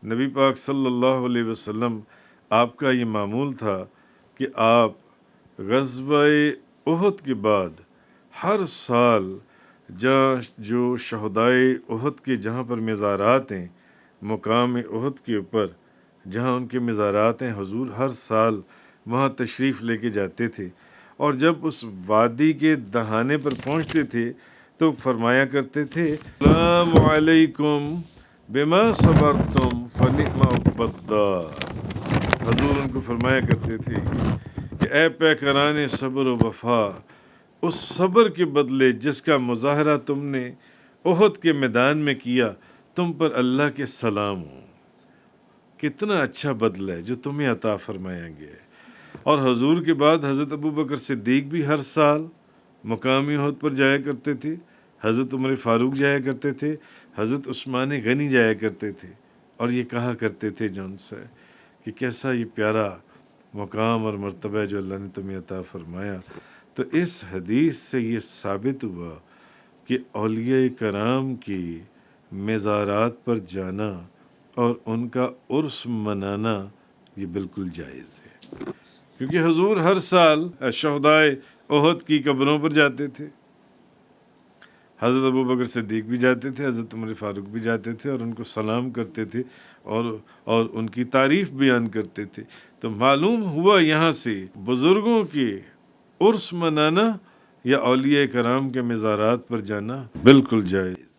نبی پاک صلی اللہ علیہ وسلم آپ کا یہ معمول تھا کہ آپ غزوہ احد کے بعد ہر سال جہاں جو شہدائے احد کے جہاں پر مزارات ہیں، مقام احد کے اوپر جہاں ان کے مزارات ہیں، حضور ہر سال وہاں تشریف لے کے جاتے تھے، اور جب اس وادی کے دہانے پر پہنچتے تھے تو فرمایا کرتے تھے السلام علیکم بما صبرتم فنعم عقبی الدار۔ حضور ان کو فرمایا کرتے تھے کہ اے پیکران صبر و وفا، اس صبر کے بدلے جس کا مظاہرہ تم نے احد کے میدان میں کیا، تم پر اللہ کے سلام ہو، کتنا اچھا بدلہ ہے جو تمہیں عطا فرمایا گیا ہے۔ اور حضور کے بعد حضرت ابوبکر صدیق بھی ہر سال مقامی احد پر جایا کرتے تھے، حضرت عمر فاروق جایا کرتے تھے، حضرت عثمان غنی جایا کرتے تھے، اور یہ کہا کرتے تھے جو ان سے کہ کیسا یہ پیارا مقام اور مرتبہ ہے جو اللہ نے تمہیں عطا فرمایا۔ تو اس حدیث سے یہ ثابت ہوا کہ اولیاء کرام کی مزارات پر جانا اور ان کا عرس منانا یہ بالکل جائز ہے، کیونکہ حضور ہر سال شہدائے احد کی قبروں پر جاتے تھے، حضرت ابوبکر صدیق بھی جاتے تھے، حضرت عمر فاروق بھی جاتے تھے، اور ان کو سلام کرتے تھے اور ان کی تعریف بیان کرتے تھے۔ تو معلوم ہوا یہاں سے بزرگوں کے عرس منانا یا اولیاء کرام کے مزارات پر جانا بالکل جائز۔